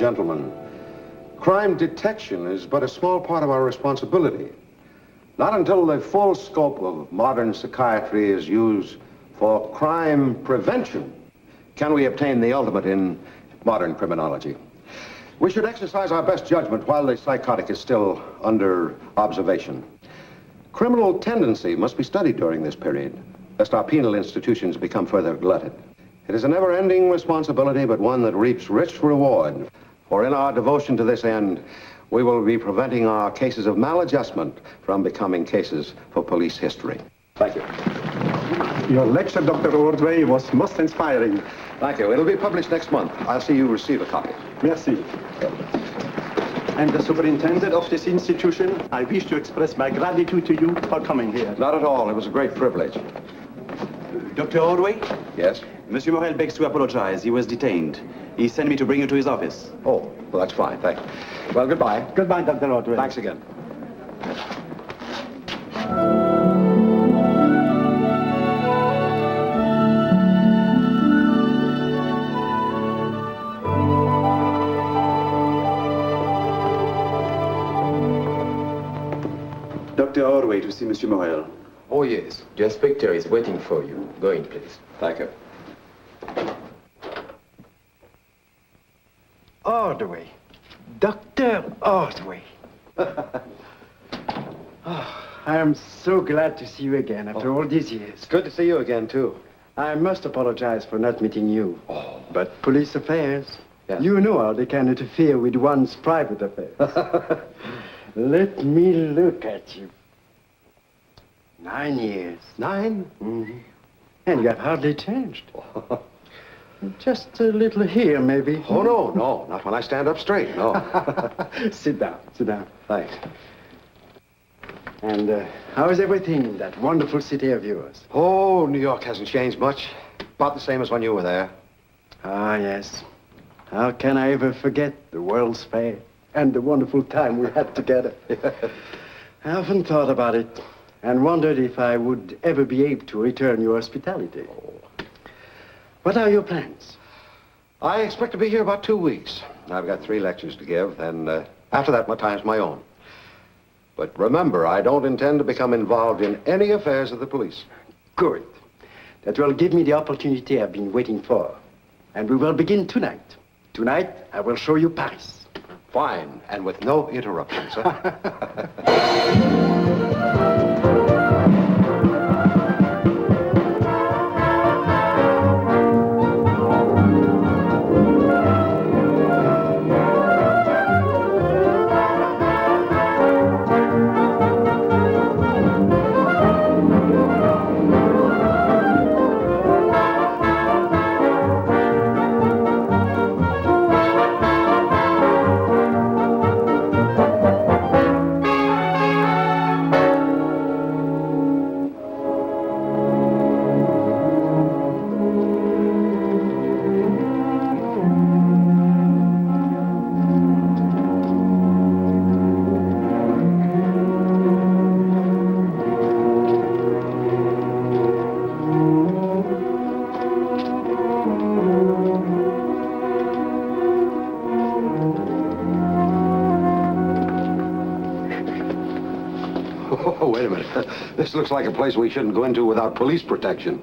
gentlemen, crime detection is but a small part of our responsibility. Not until the full scope of modern psychiatry is used for crime prevention can we obtain the ultimate in modern criminology. We should exercise our best judgment while the psychotic is still under observation. Criminal tendency must be studied during this period, lest our penal institutions become further glutted. It is a never-ending responsibility, but one that reaps rich reward. For in our devotion to this end, we will be preventing our cases of maladjustment from becoming cases for police history. Thank you. Your lecture, Dr. Ordway, was most inspiring. Thank you. It'll be published next month. I'll see you receive a copy. Merci. And the superintendent of this institution, I wish to express my gratitude to you for coming here. Not at all. It was a great privilege. Dr. Ordway? Yes? Monsieur Morel begs to apologize. He was detained. He sent me to bring you to his office. Oh, well, that's fine. Thank you. Well, goodbye. Goodbye, Dr. Ordway. Thanks again. Dr. Ordway to see Monsieur Morel. Oh, yes. The inspector is waiting for you. Go in, please. Thank you. Ordway. Dr. Ordway. I am so glad to see you again after all these years. It's good to see you again, too. I must apologize for not meeting you. Oh. But police affairs, Yes. you know how they can interfere with one's private affairs. Let me look at you. 9 years. 9? Mm-hmm. And you have hardly changed. Just a little here, maybe. Oh, no. Not when I stand up straight, no. Sit down. Thanks. And how is everything in that wonderful city of yours? Oh, New York hasn't changed much. About the same as when you were there. Ah, yes. How can I ever forget the World's Fair and the wonderful time we had together? I often thought about it and wondered if I would ever be able to return your hospitality. What are your plans? I expect to be here about 2 weeks. I've got 3 lectures to give, and after that, my time's my own. But remember, I don't intend to become involved in any affairs of the police. Good. That will give me the opportunity I've been waiting for. And we will begin tonight. Tonight, I will show you Paris. Fine, and with no interruptions. Huh? Oh, wait a minute. This looks like a place we shouldn't go into without police protection.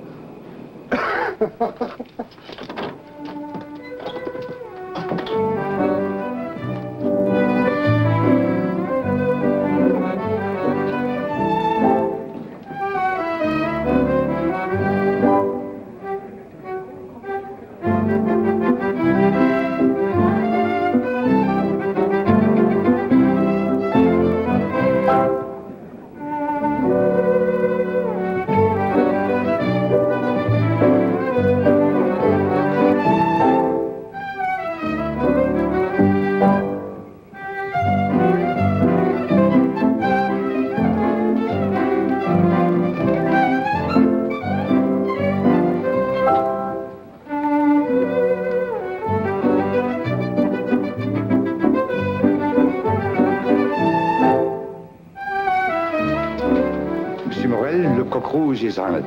Monsieur Morel, le coq rouge is on it.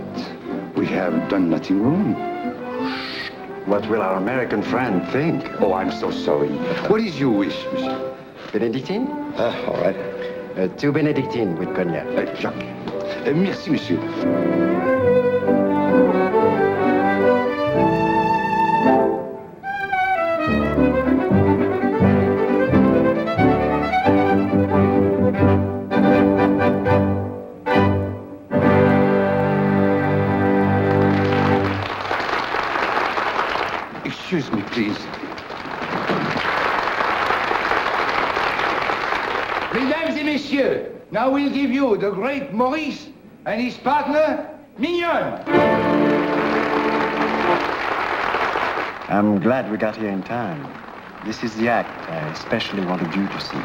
We have done nothing wrong. What will our American friend think? Oh, I'm so sorry. What is your wish, monsieur? Benedictine? All right. 2 Benedictine with cognac. Jacques. Merci, monsieur. Excuse me, please. Mesdames et messieurs, now we'll give you the great Maurice and his partner, Mignon. I'm glad we got here in time. This is the act I especially wanted you to see.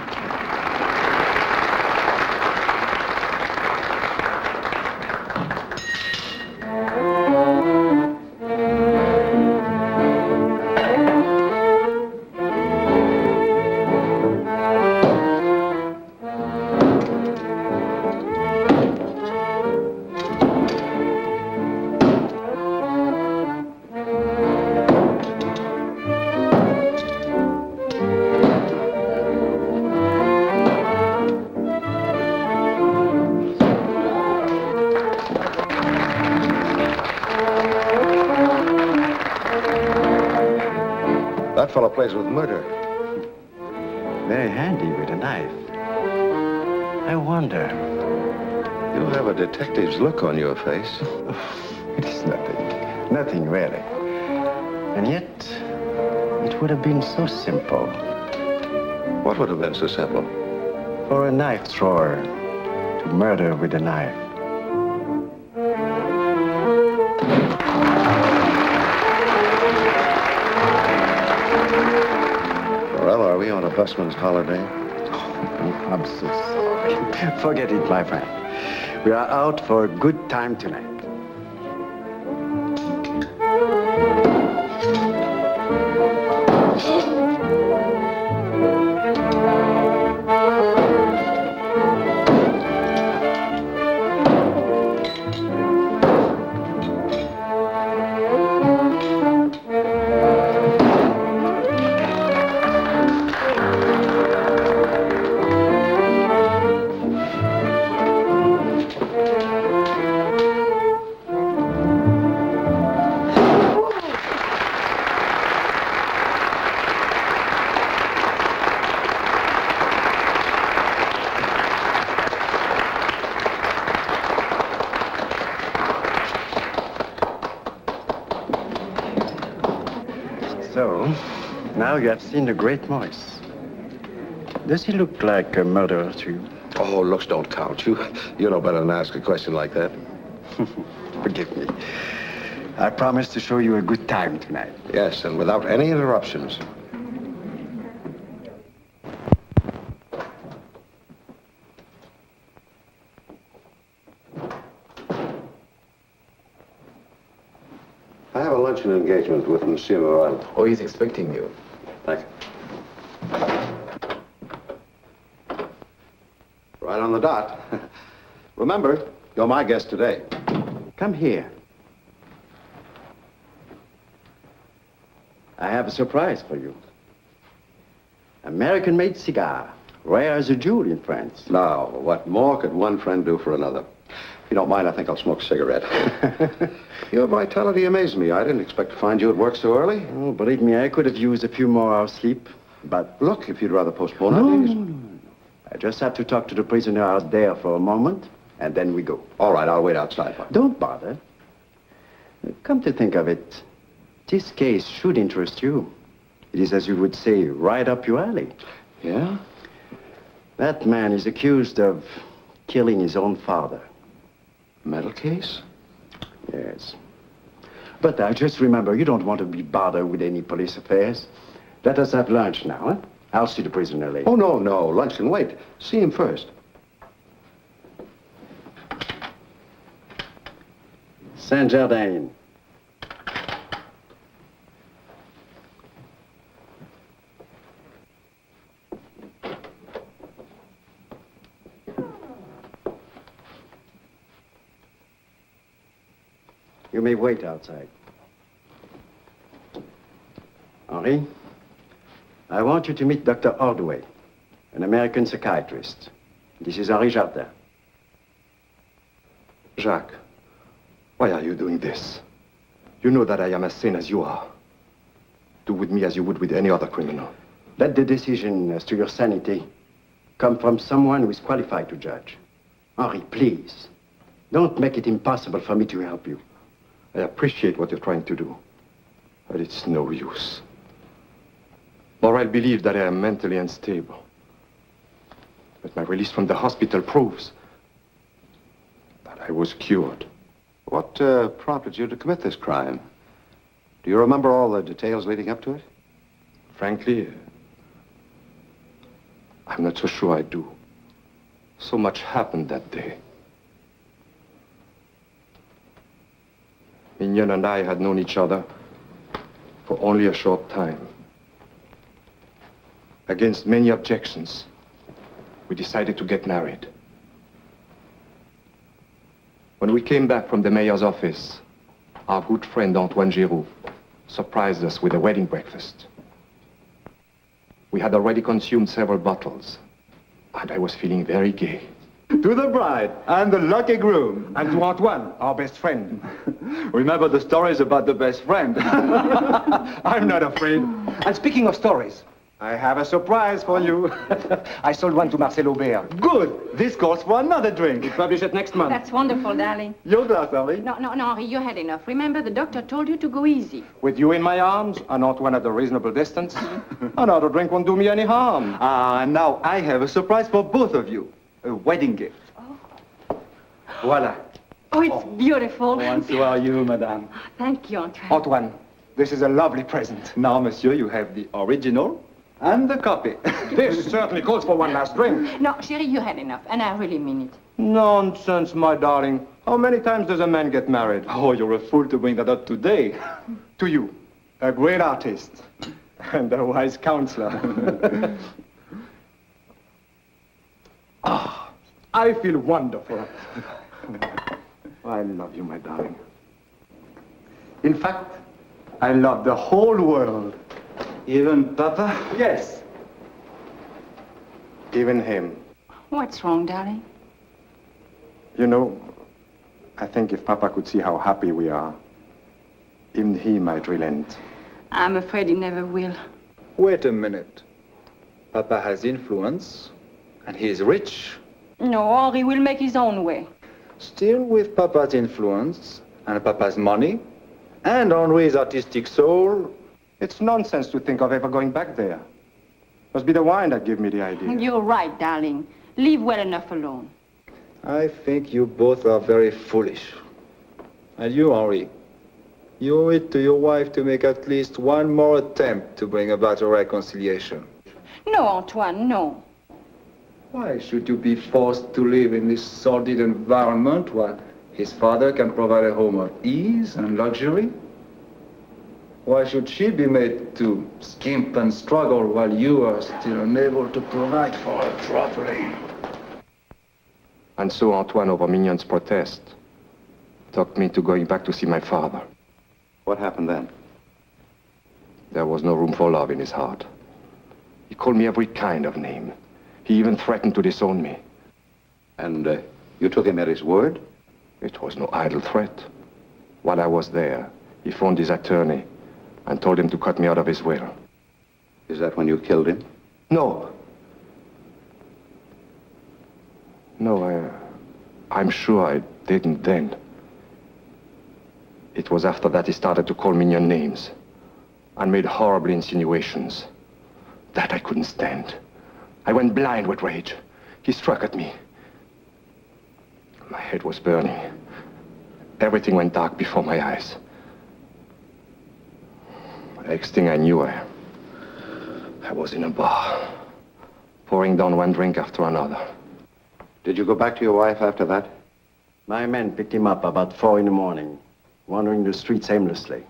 That fellow plays with murder. Very handy with a knife. I wonder. You have a detective's look on your face. It is nothing. Nothing, really. And yet, it would have been so simple What would have been so simple? for a knife thrower to murder with a knife. Well, are we on a busman's holiday? I'm so sorry. Forget it, my friend. We are out for a good time tonight. So, now you have seen the great Maurice. Does he look like a murderer to you? Oh, looks don't count. You know better than ask a question like that. Forgive me. I promise to show you a good time tonight. Yes, and without any interruptions. I have a luncheon engagement with Monsieur Morel. Oh, he's expecting you. Thank you. Right on the dot. Remember, you're my guest today. Come here. I have a surprise for you. American-made cigar. Rare as a jewel in France. Now, what more could one friend do for another? If you don't mind, I think I'll smoke a cigarette. Your vitality amazed me. I didn't expect to find you at work so early. Oh, believe me, I could have used a few more hours sleep. But Look, if you'd rather postpone no, it, please. no. I just have to talk to the prisoner out there for a moment, and then we go. All right, I'll wait outside. Don't bother. Come to think of it, this case should interest you. It is, as you would say, right up your alley. Yeah? That man is accused of killing his own father. Metal case? Yes. But now, just remember, you don't want to be bothered with any police affairs. Let us have lunch now, huh? I'll see the prisoner later. Oh, no. Lunch can wait. See him first. Saint-Jardin. You may wait outside. Henri, I want you to meet Dr. Ordway, an American psychiatrist. This is Henri Jardin. Jacques, why are you doing this? You know that I am as sane as you are. Do with me as you would with any other criminal. Let the decision as to your sanity come from someone who is qualified to judge. Henri, please, don't make it impossible for me to help you. I appreciate what you're trying to do, but it's no use. Morel believes that I am mentally unstable. But my release from the hospital proves that I was cured. What prompted you to commit this crime? Do you remember all the details leading up to it? Frankly, I'm not so sure I do. So much happened that day. Mignon and I had known each other for only a short time. Against many objections, we decided to get married. When we came back from the mayor's office, our good friend Antoine Giroux surprised us with a wedding breakfast. We had already consumed several bottles, and I was feeling very gay. To the bride and the lucky groom. And to Antoine, our best friend. Remember the stories about the best friend. I'm not afraid. And speaking of stories, I have a surprise for you. I sold one to Marcel Aubert. Good. This calls for another drink. We publish it next month. That's wonderful, darling. Your glass, Henri. No, Henri, you had enough. Remember, the doctor told you to go easy. With you in my arms, and Antoine at a reasonable distance, another drink won't do me any harm. And now I have a surprise for both of you. A wedding gift. Voila. Oh, it's beautiful. And so are you, madame. Thank you, Antoine. Antoine, this is a lovely present. Now, monsieur, you have the original and the copy. This certainly calls for one last drink. No, Chérie, you had enough, and I really mean it. Nonsense, my darling. How many times does a man get married? Oh, you're a fool to bring that up today. To you, a great artist and a wise counselor. I feel wonderful. I love you, my darling. In fact, I love the whole world. Even Papa? Yes. Even him. What's wrong, darling? You know, I think if Papa could see how happy we are, even he might relent. I'm afraid he never will. Wait a minute. Papa has influence, and he is rich. No, Henri will make his own way. Still, with Papa's influence, and Papa's money, and Henri's artistic soul, It's nonsense to think of ever going back there. Must be the wine that gave me the idea. You're right, darling. Leave well enough alone. I think you both are very foolish. And you, Henri, you owe it to your wife to make at least one more attempt to bring about a reconciliation. No, Antoine, no. Why should you be forced to live in this sordid environment while his father can provide a home of ease and luxury? Why should she be made to skimp and struggle while you are still unable to provide for her properly? And so Antoine, over Mignon's protest, talked me to going back to see my father. What happened then? There was no room for love in his heart. He called me every kind of name. He even threatened to disown me. And you took him at his word? It was no idle threat. While I was there, he phoned his attorney and told him to cut me out of his will. Is that when you killed him? No. No, I'm sure I didn't then. It was after that he started to call Mignon names and made horrible insinuations. That I couldn't stand. I went blind with rage. He struck at me. My head was burning. Everything went dark before my eyes. Next thing I knew, I was in a bar, pouring down one drink after another. Did you go back to your wife after that? My men picked him up about 4 a.m, wandering the streets aimlessly.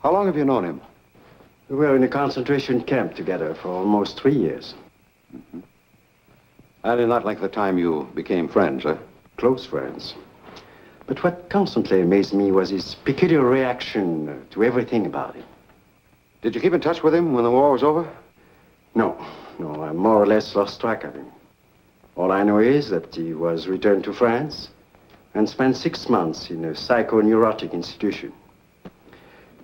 How long have you known him? We were in a concentration camp together for almost 3 years. And in that length of time, you became friends, huh? Close friends. But what constantly amazed me was his peculiar reaction to everything about him. Did you keep in touch with him when the war was over? No, I more or less lost track of him. All I know is that he was returned to France and spent 6 months in a psychoneurotic institution.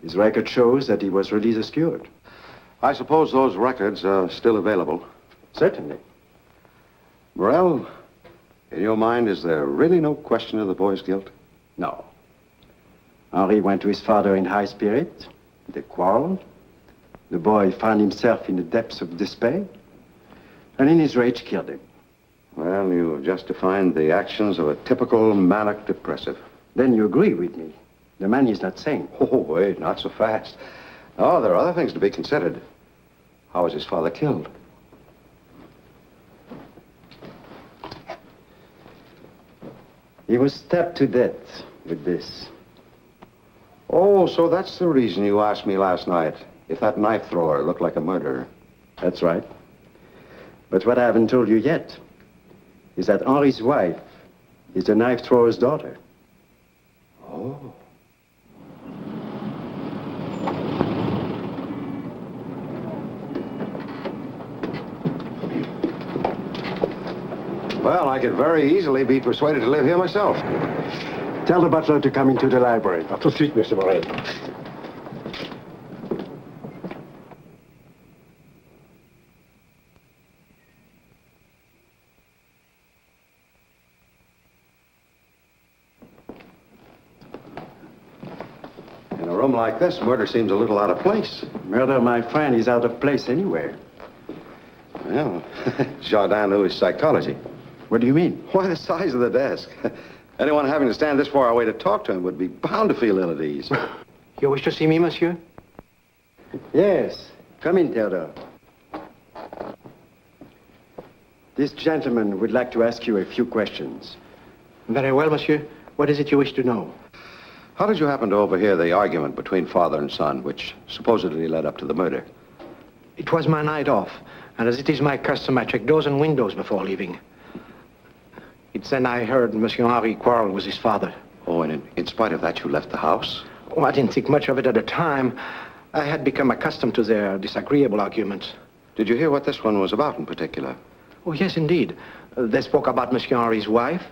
His record shows that he was released as cured. I suppose those records are still available. Certainly. Morel, in your mind, is there really no question of the boy's guilt? No. Henri went to his father in high spirit. They quarreled. The boy found himself in the depths of despair, and in his rage killed him. Well, you have just defined the actions of a typical manic depressive. Then you agree with me. The man is not sane. Oh, wait, not so fast. Oh, there are other things to be considered. How was his father killed? He was stabbed to death with this. Oh, so that's the reason you asked me last night if that knife thrower looked like a murderer. That's right. But what I haven't told you yet is that Henri's wife is the knife thrower's daughter. Oh. Well, I could very easily be persuaded to live here myself. Tell the butler to come into the library. Tout de suite, Monsieur Morel. In a room like this, murder seems a little out of place. Murder, my friend, is out of place anywhere. Well, Jardin knew his psychology. What do you mean? Why, the size of the desk. Anyone having to stand this far away to talk to him would be bound to feel ill at ease. You wish to see me, monsieur? Yes. Come in, Theodore. This gentleman would like to ask you a few questions. Very well, monsieur. What is it you wish to know? How did you happen to overhear the argument between father and son, which supposedly led up to the murder? It was my night off, and as it is my custom, I check doors and windows before leaving. It's then I heard Monsieur Henri quarrel with his father. Oh, and in spite of that, you left the house? Oh, I didn't think much of it at the time. I had become accustomed to their disagreeable arguments. Did you hear what this one was about in particular? Oh, yes, indeed. They spoke about Monsieur Henri's wife.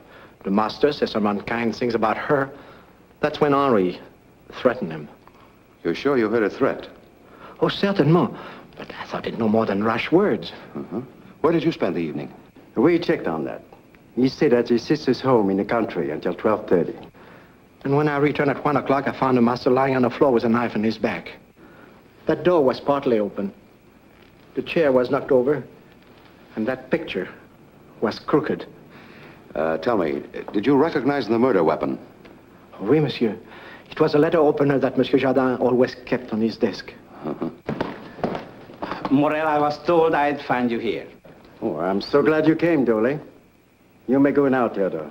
The master said some unkind things about her. That's when Henri threatened him. You're sure you heard a threat? Oh, certainement. But I thought it no more than rash words. Where did you spend the evening? We checked on that. He stayed at his sister's home in the country until 12:30. And when I returned at 1 o'clock, I found the master lying on the floor with a knife in his back. That door was partly open. The chair was knocked over, and that picture was crooked. Tell me, did you recognize the murder weapon? Oui, monsieur. It was a letter opener that Monsieur Jardin always kept on his desk. Morel, I was told I'd find you here. Oh, I'm so glad you came, Dole. You may go now, Theodore.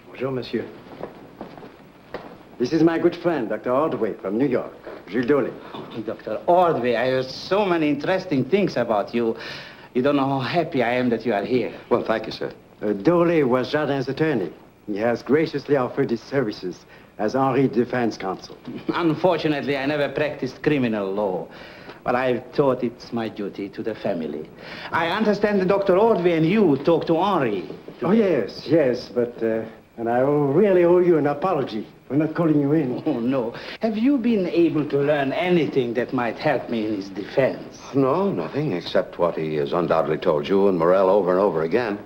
Bonjour, monsieur. This is my good friend, Dr. Ordway from New York, Jules Dole. Dr. Ordway, I heard so many interesting things about you. You don't know how happy I am that you are here. Well, thank you, sir. Dole was Jardin's attorney. He has graciously offered his services as Henri defense counsel. Unfortunately, I never practiced criminal law, but I thought it's my duty to the family. I understand that Dr. Ordway and you talked to Henri. Oh, yes, but and I really owe you an apology for not calling you in. Oh, no. Have you been able to learn anything that might help me in his defense? No, nothing, except what he has undoubtedly told you and Morel over and over again.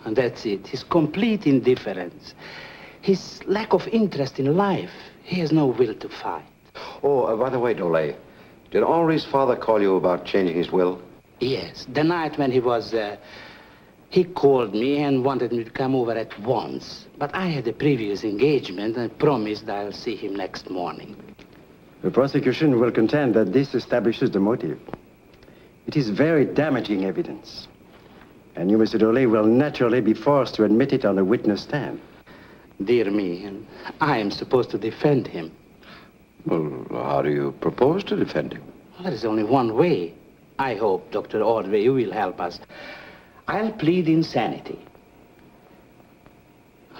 And that's it. His complete indifference. His lack of interest in life. He has no will to fight. Oh, by the way, Dole, did Henri's father call you about changing his will? Yes. The night when he was there, he called me and wanted me to come over at once. But I had a previous engagement and promised I'll see him next morning. The prosecution will contend that this establishes the motive. It is very damaging evidence. And you, Mr. Dole, will naturally be forced to admit it on the witness stand. dear me, and I am supposed to defend him. Well, how do you propose to defend him? Well, there is only one way. I hope, Dr. Ordway, you will help us. I'll plead insanity.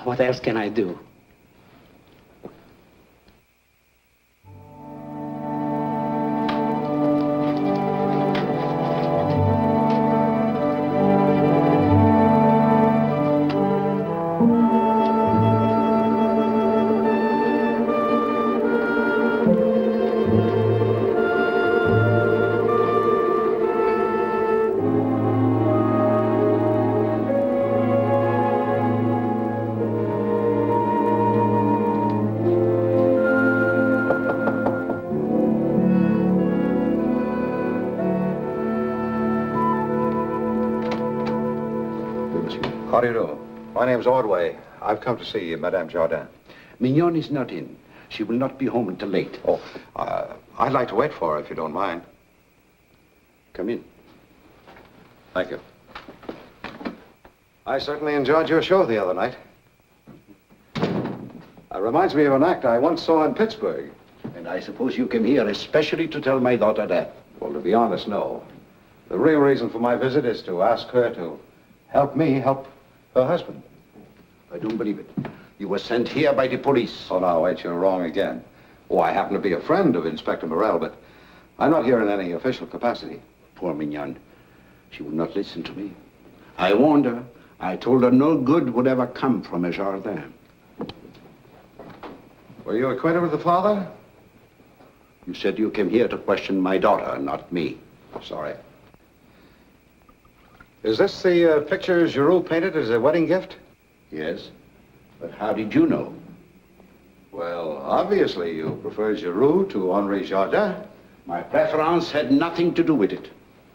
What else can I do? How do you do? My name's Ordway. I've come to see Madame Jardin. Mignon is not in. She will not be home until late. Oh, I'd like to wait for her, if you don't mind. Come in. Thank you. I certainly enjoyed your show the other night. Reminds me of an act I once saw in Pittsburgh. And I suppose you came here especially to tell my daughter that. Well, to be honest, no. The real reason for my visit is to ask her to help me help her husband. I don't believe it. You were sent here by the police. Oh, now, wait, you're wrong again. Oh, I happen to be a friend of Inspector Morel, but I'm not here in any official capacity. Poor Mignon. She would not listen to me. I warned her. I told her no good would ever come from a Jardin. Were you acquainted with the father? You said you came here to question my daughter, not me. Sorry. Is this the picture Giroux painted as a wedding gift? Yes. But how did you know? Well, obviously you prefer Giroux to Henri Jardin. My preference had nothing to do with it.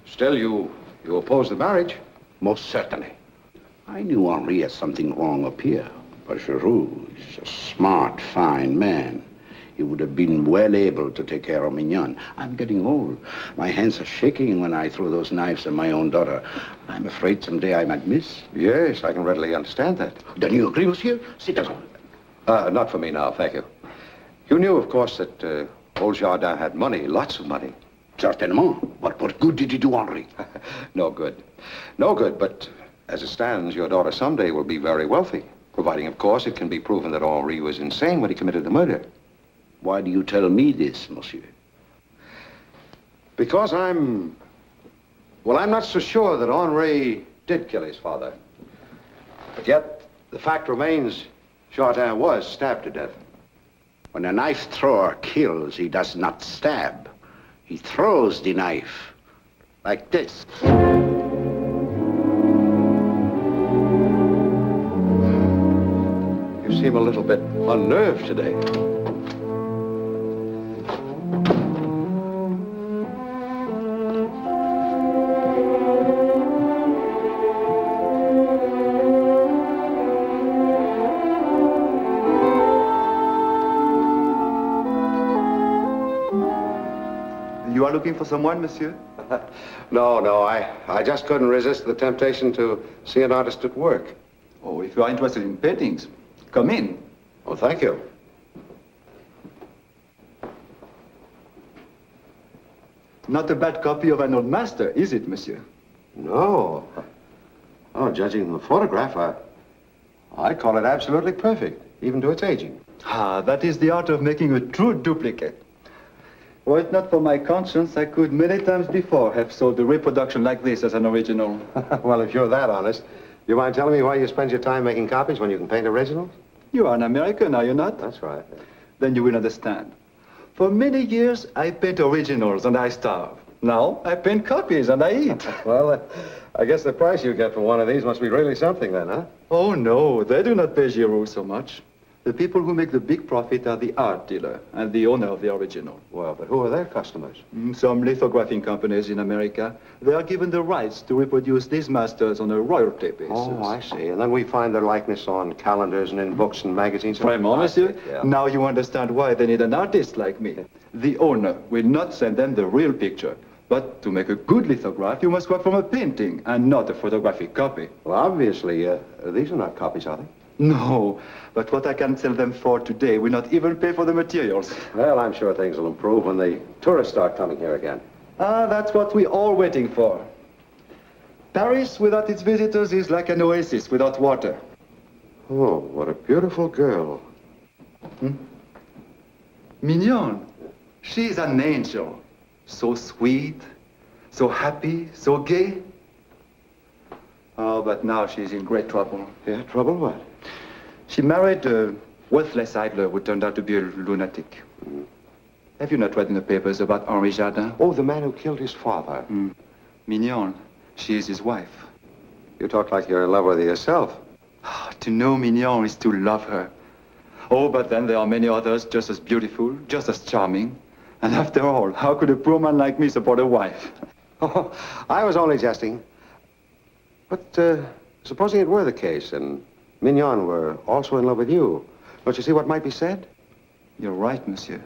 Still, you oppose the marriage. Most certainly. I knew Henri had something wrong up here. But Giroux is a smart, fine man. He would have been well able to take care of Mignon. I'm getting old. My hands are shaking when I throw those knives at my own daughter. I'm afraid someday I might miss. Yes, I can readily understand that. Then you agree, monsieur? Sit down. Not for me now, thank you. You knew, of course, that old Jardin had money, lots of money. Certainement. But what good did he do, Henri? No good. No good, but as it stands, your daughter someday will be very wealthy. Providing, of course, it can be proven that Henri was insane when he committed the murder. Why do you tell me this, monsieur? Because I'm not so sure that Henri did kill his father. But yet, the fact remains, Jardin was stabbed to death. When a knife thrower kills, he does not stab. He throws the knife, like this. You seem a little bit unnerved today. You are looking for someone, monsieur? No, I just couldn't resist the temptation to see an artist at work. Oh, if you are interested in paintings, come in. Oh, thank you. Not a bad copy of an old master, is it, monsieur? No. Oh, judging from the photograph, I call it absolutely perfect, even to its aging. Ah, that is the art of making a true duplicate. Were it not for my conscience, I could many times before have sold a reproduction like this as an original. Well, if you're that honest, you mind telling me why you spend your time making copies when you can paint originals? You are an American, are you not? That's right. Then you will understand. For many years, I paint originals and I starve. Now, I paint copies and I eat. Well, I guess the price you get for one of these must be really something then, huh? Oh, no, they do not pay Giroux so much. The people who make the big profit are the art dealer and the owner of the original. Well, but who are their customers? Some lithographing companies in America. They are given the rights to reproduce these masters on a royalty basis. Oh, I see. And then we find their likeness on calendars and in books and magazines. Vraiment, monsieur? Yeah. Now you understand why they need an artist like me. The owner will not send them the real picture. But to make a good lithograph, you must work from a painting and not a photographic copy. Well, obviously, these are not copies, are they? No, but what I can sell them for today will not even pay for the materials. Well, I'm sure things will improve when the tourists start coming here again. Ah, that's what we're all waiting for. Paris without its visitors is like an oasis without water. Oh, what a beautiful girl. Mignon, she's an angel. So sweet, so happy, so gay. Oh, but now she's in great trouble. Yeah, trouble what? She married a worthless idler who turned out to be a lunatic. Have you not read in the papers about Henri Jardin? Oh, the man who killed his father. Mignon, she is his wife. You talk like you're in love with her yourself. To know Mignon is to love her. Oh, but then there are many others just as beautiful, just as charming. And after all, how could a poor man like me support a wife? Oh, I was only jesting. But supposing it were the case and Mignon were also in love with you, don't you see what might be said? You're right, monsieur.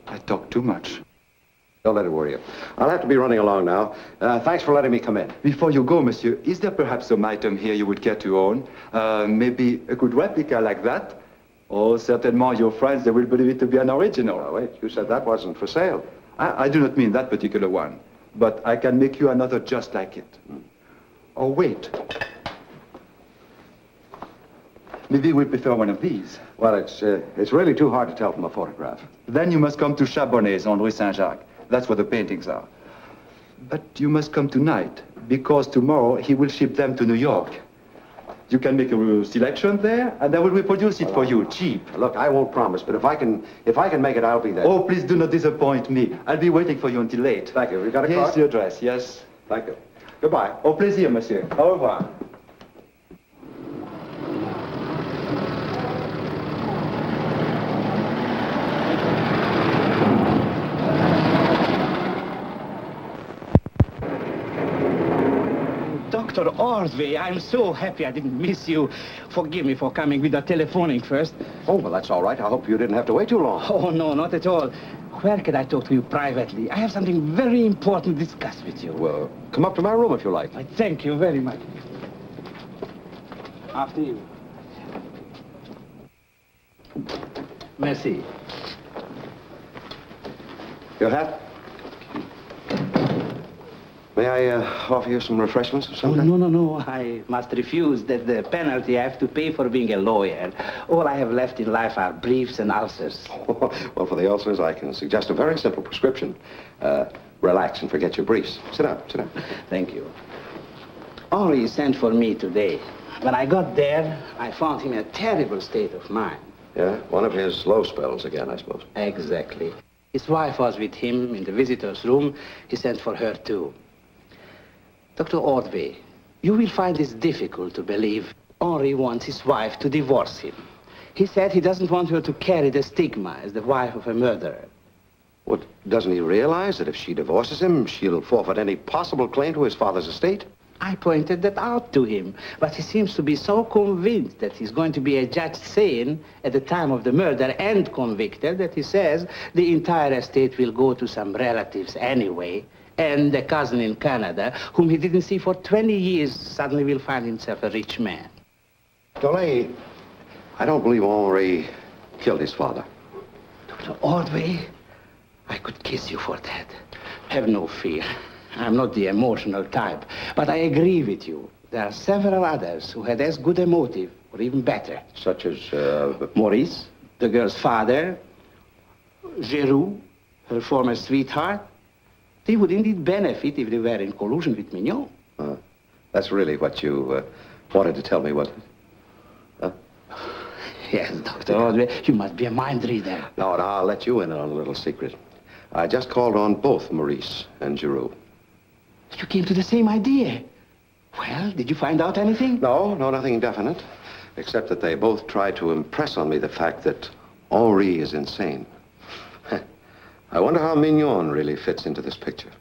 I talk too much. Don't let it worry you. I'll have to be running along now. Thanks for letting me come in. Before you go, monsieur, is there perhaps some item here you would care to own? Maybe a good replica like that? Oh, certainly your friends, they will believe it to be an original. Oh, wait, you said that wasn't for sale. I do not mean that particular one, but I can make you another just like it. Oh, wait. Maybe we prefer one of these. Well, it's really too hard to tell from a photograph. Then you must come to Chabonnet's on Rue Saint-Jacques. That's where the paintings are. But you must come tonight, because tomorrow he will ship them to New York. You can make a selection there, and I will reproduce it for you, cheap. Look, I won't promise, but if I can make it, I'll be there. Oh, please do not disappoint me. I'll be waiting for you until late. Thank you. You got a Here's card? your address, yes. Thank you. Goodbye. Au plaisir, monsieur. Au revoir. Dr. Ordway, I'm so happy I didn't miss you. Forgive me for coming without telephoning first. Oh, well, that's all right. I hope you didn't have to wait too long. Oh, no, not at all. Where can I talk to you privately? I have something very important to discuss with you. Well, come up to my room if you like. I thank you very much. After you. Merci. Your hat? May I offer you some refreshments or Oh, something? no. I must refuse. That's the penalty I have to pay for being a lawyer. All I have left in life are briefs and ulcers. Well, for the ulcers, I can suggest a very simple prescription. Relax and forget your briefs. Sit down, sit down. Thank you. Henri sent for me today. When I got there, I found him in a terrible state of mind. Yeah? One of his low spells again, I suppose. Exactly. His wife was with him in the visitor's room. He sent for her, too. Dr. Ordway, you will find this difficult to believe. Henri wants his wife to divorce him. He said he doesn't want her to carry the stigma as the wife of a murderer. What, doesn't he realize that if she divorces him, she'll forfeit any possible claim to his father's estate? I pointed that out to him, but he seems to be so convinced that he's going to be a judge sane at the time of the murder and convicted that he says the entire estate will go to some relatives anyway, and a cousin in Canada, whom he didn't see for 20 years, suddenly will find himself a rich man. Dolly, I don't believe Henri killed his father. Dr. Ordway, I could kiss you for that. Have no fear. I'm not the emotional type, but I agree with you. There are several others who had as good a motive, or even better. Such as, Maurice, the girl's father, Giroux, her former sweetheart. They would indeed benefit if they were in collusion with Mignon. That's really what you wanted to tell me, wasn't it? Huh? Yes, Dr. Ordway, you must be a mind reader. No, I'll let you in on a little secret. I just called on both Maurice and Giroux. You came to the same idea. Well, did you find out anything? No, nothing definite, except that they both tried to impress on me the fact that Henri is insane. I wonder how Mignon really fits into this picture.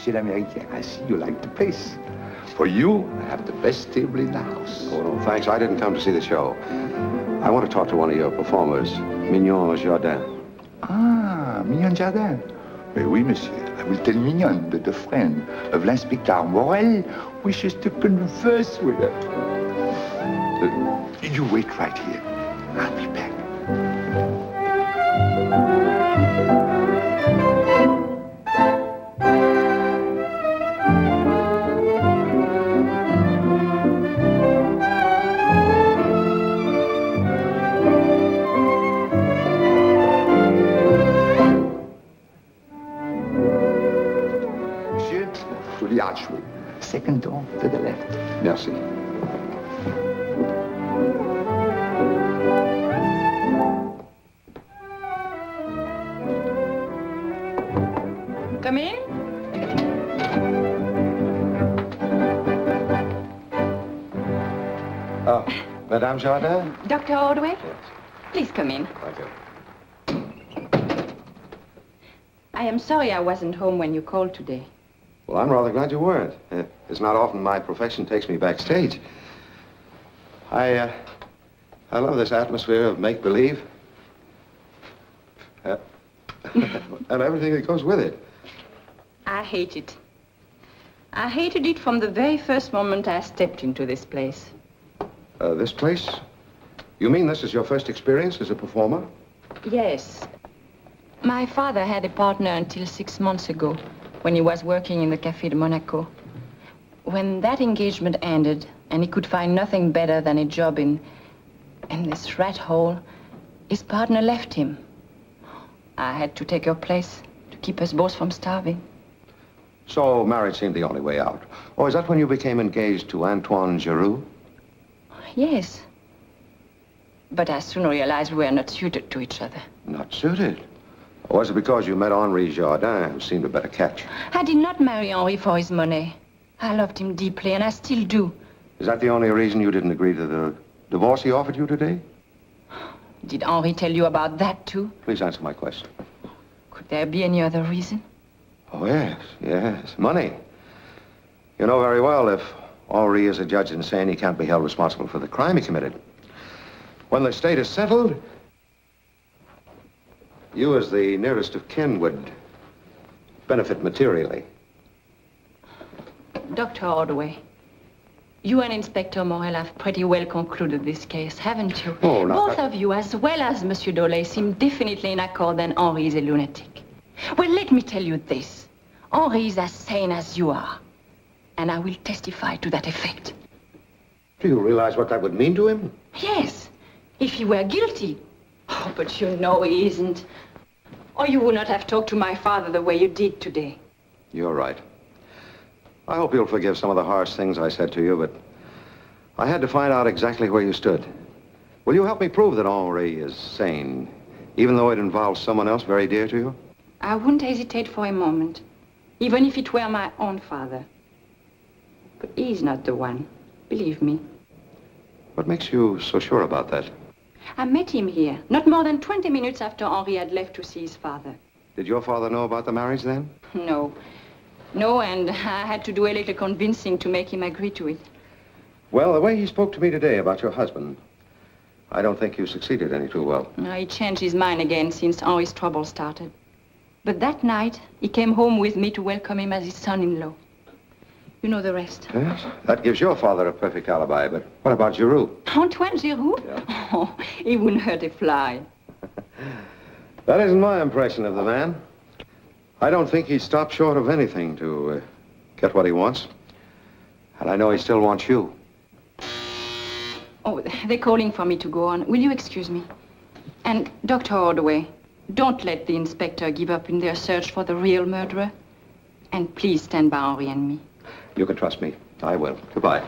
Monsieur l'Américain, I see you like the place. For you, I have the best table in the house. Oh, no, thanks. I didn't come to see the show. I want to talk to one of your performers, Mignon Jardin. Ah, Mignon Jardin. Mais oui, monsieur. I will tell Mignon that a friend of l'Inspecteur Morel wishes to converse with her. You wait right here. I'll be back. Monsieur, to the archway. Second door to the left. Merci. Come in. Oh, Madame Jardin? Dr. Ordway? Please come in. Thank you. I am sorry I wasn't home when you called today. Well, I'm rather glad you weren't. It's not often my profession takes me backstage. I love this atmosphere of make-believe. And everything that goes with it. I hate it. I hated it from the very first moment I stepped into this place. This place? You mean this is your first experience as a performer? Yes. My father had a partner until 6 months ago, when he was working in the Café de Monaco. When that engagement ended, and he could find nothing better than a job in this rat hole, his partner left him. I had to take her place to keep us both from starving. So marriage seemed the only way out. Or is that when you became engaged to Antoine Giroux? Yes. But I soon realized we were not suited to each other. Not suited? Or was it because you met Henri Jardin, who seemed a better catch? I did not marry Henri for his money. I loved him deeply, and I still do. Is that the only reason you didn't agree to the divorce he offered you today? Did Henri tell you about that, too? Please answer my question. Could there be any other reason? Oh, yes. Money. You know very well if Henri is a judge insane, he can't be held responsible for the crime he committed. When the state is settled, you as the nearest of kin would benefit materially. Dr. Ordway, you and Inspector Morel have pretty well concluded this case, haven't you? Oh, no. Both of you, as well as Monsieur Dolay, seem definitely in accord that Henri is a lunatic. Well, let me tell you this. Henri is as sane as you are. And I will testify to that effect. Do you realize what that would mean to him? Yes, if he were guilty. Oh, but you know he isn't. Or you would not have talked to my father the way you did today. You're right. I hope you'll forgive some of the harsh things I said to you, but I had to find out exactly where you stood. Will you help me prove that Henri is sane, even though it involves someone else very dear to you? I wouldn't hesitate for a moment, even if it were my own father. But he's not the one, believe me. What makes you so sure about that? I met him here, not more than 20 minutes after Henri had left to see his father. Did your father know about the marriage then? No, and I had to do a little convincing to make him agree to it. Well, the way he spoke to me today about your husband, I don't think you succeeded any too well. He changed his mind again since Henri's trouble started. But that night, he came home with me to welcome him as his son-in-law. You know the rest. Yes, that gives your father a perfect alibi, but what about Giroux? Antoine Giroux? Yeah. Oh, he wouldn't hurt a fly. That isn't my impression of the man. I don't think he'd stop short of anything to get what he wants. And I know he still wants you. Oh, they're calling for me to go on. Will you excuse me? And Dr. Ordway, don't let the inspector give up in their search for the real murderer. And please stand by Henri and me. You can trust me. I will. Goodbye.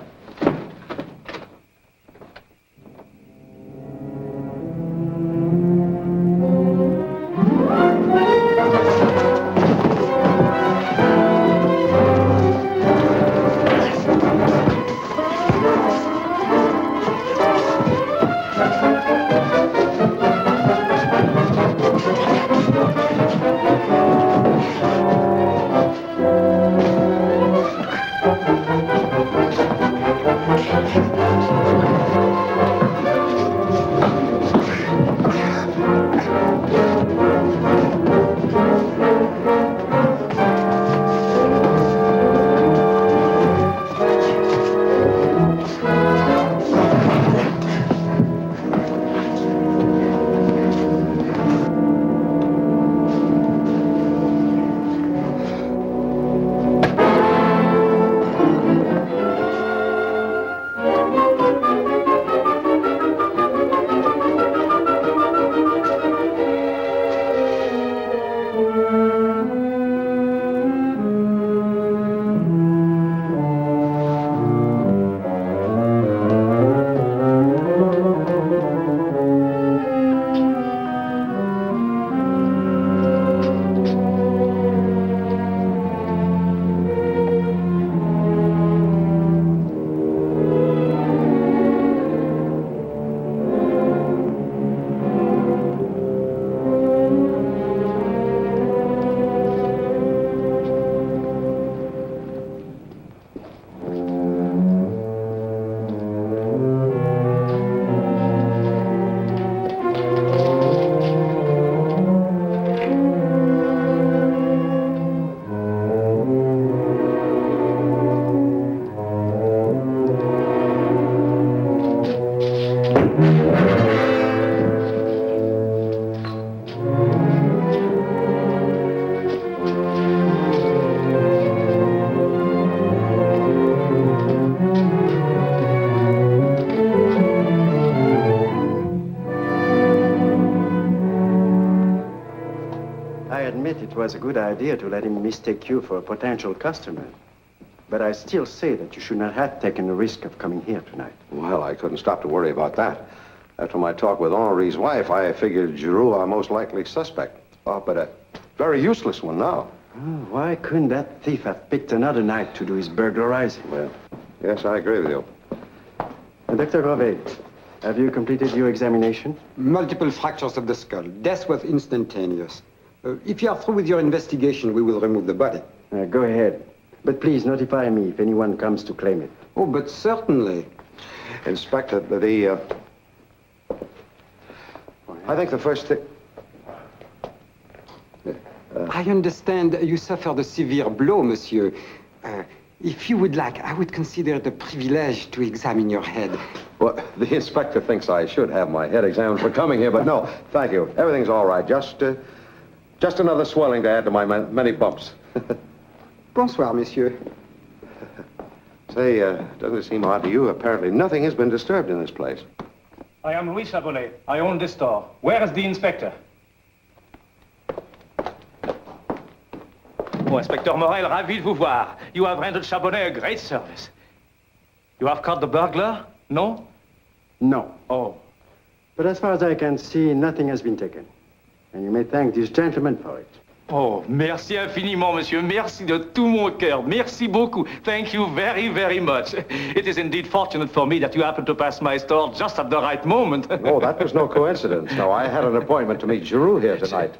was a good idea to let him mistake you for a potential customer. But I still say that you should not have taken the risk of coming here tonight. Well, I couldn't stop to worry about that. After my talk with Henri's wife, I figured Giroux our most likely suspect. Oh, but a very useless one now. Oh, why couldn't that thief have picked another night to do his burglarizing? Well, yes, I agree with you. Dr. Rove, have you completed your examination? Multiple fractures of the skull. Death was instantaneous. If you are through with your investigation, we will remove the body. Go ahead. But please notify me if anyone comes to claim it. Oh, but certainly. Inspector, I think the first thing... I understand you suffered a severe blow, monsieur. If you would like, I would consider it a privilege to examine your head. Well, the inspector thinks I should have my head examined for coming here, but no, thank you. Everything's all right. Just another swelling to add to my many bumps. Bonsoir, monsieur. Say, doesn't it seem odd to you? Apparently nothing has been disturbed in this place. I am Louis Chabonnet. I own this store. Where is the inspector? Oh, Inspector Morel, ravi de vous voir. You have rendered Chabonnet a great service. You have caught the burglar? No? No. Oh. But as far as I can see, nothing has been taken. And you may thank this gentleman for it. Oh, merci infiniment, monsieur. Merci de tout mon cœur. Merci beaucoup. Thank you very, very much. It is indeed fortunate for me that you happened to pass my store just at the right moment. Oh, that was no coincidence. No, I had an appointment to meet Giroux here tonight.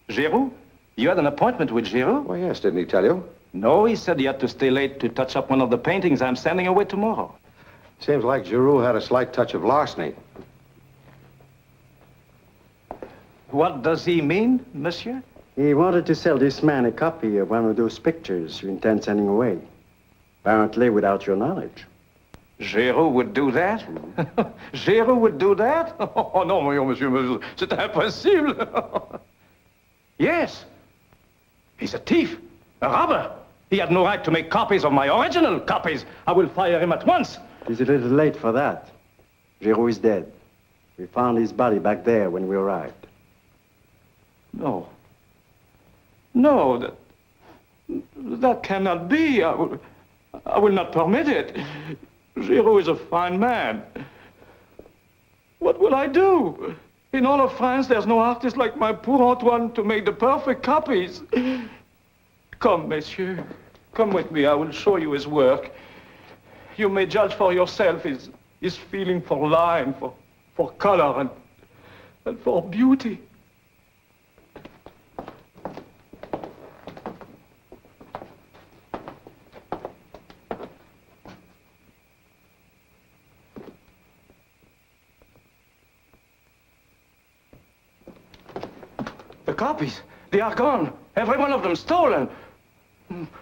Giroux? You had an appointment with Giroux? Well, yes, didn't he tell you? No, he said he had to stay late to touch up one of the paintings I'm sending away tomorrow. Seems like Giroux had a slight touch of larceny. What does he mean, monsieur? He wanted to sell this man a copy of one of those pictures you intend sending away. Apparently without your knowledge. Giroux would do that? Giroux would do that? Oh non, monsieur, c'est impossible. Yes. He's a thief, a robber. He had no right to make copies of my original copies. I will fire him at once. It's a little late for that. Giroux is dead. We found his body back there when we arrived. No. No, that cannot be. I will not permit it. Giroux is a fine man. What will I do? In all of France, there's no artist like my poor Antoine to make the perfect copies. Come, monsieur. Come with me. I will show you his work. You may judge for yourself his feeling for line, for color, and for beauty. The copies, they are gone. Every one of them stolen.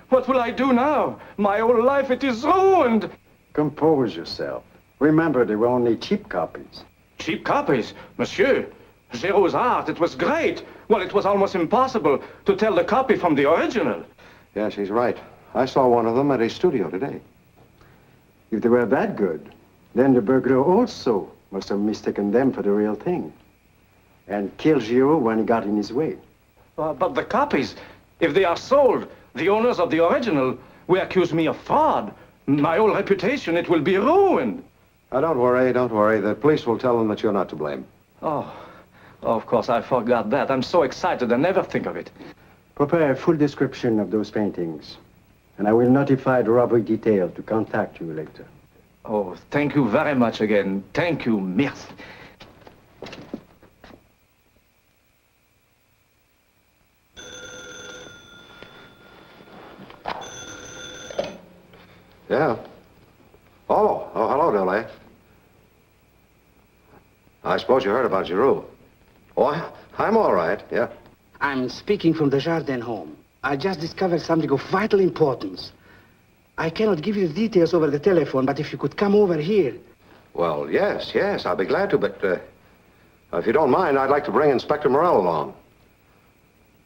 What will I do now? My whole life, it is ruined. Compose yourself. Remember, they were only cheap copies. Cheap copies? Monsieur, Giroux's art, it was great. Well, it was almost impossible to tell the copy from the original. Yes, he's right. I saw one of them at his studio today. If they were that good, then the burglar also must have mistaken them for the real thing. And killed Giroux when he got in his way. But the copies, if they are sold, the owners of the original will accuse me of fraud. My whole reputation, it will be ruined. Don't worry, don't worry. The police will tell them that you're not to blame. Oh, of course, I forgot that. I'm so excited, I never think of it. Prepare a full description of those paintings. And I will notify the robbery detail to contact you later. Oh, thank you very much again. Thank you, merci. Yeah. Oh, hello, Dole. I suppose you heard about Giroux. Oh, I'm all right, yeah. I'm speaking from the Jardin home. I just discovered something of vital importance. I cannot give you the details over the telephone, but if you could come over here. Well, yes, I'll be glad to, but if you don't mind, I'd like to bring Inspector Morel along.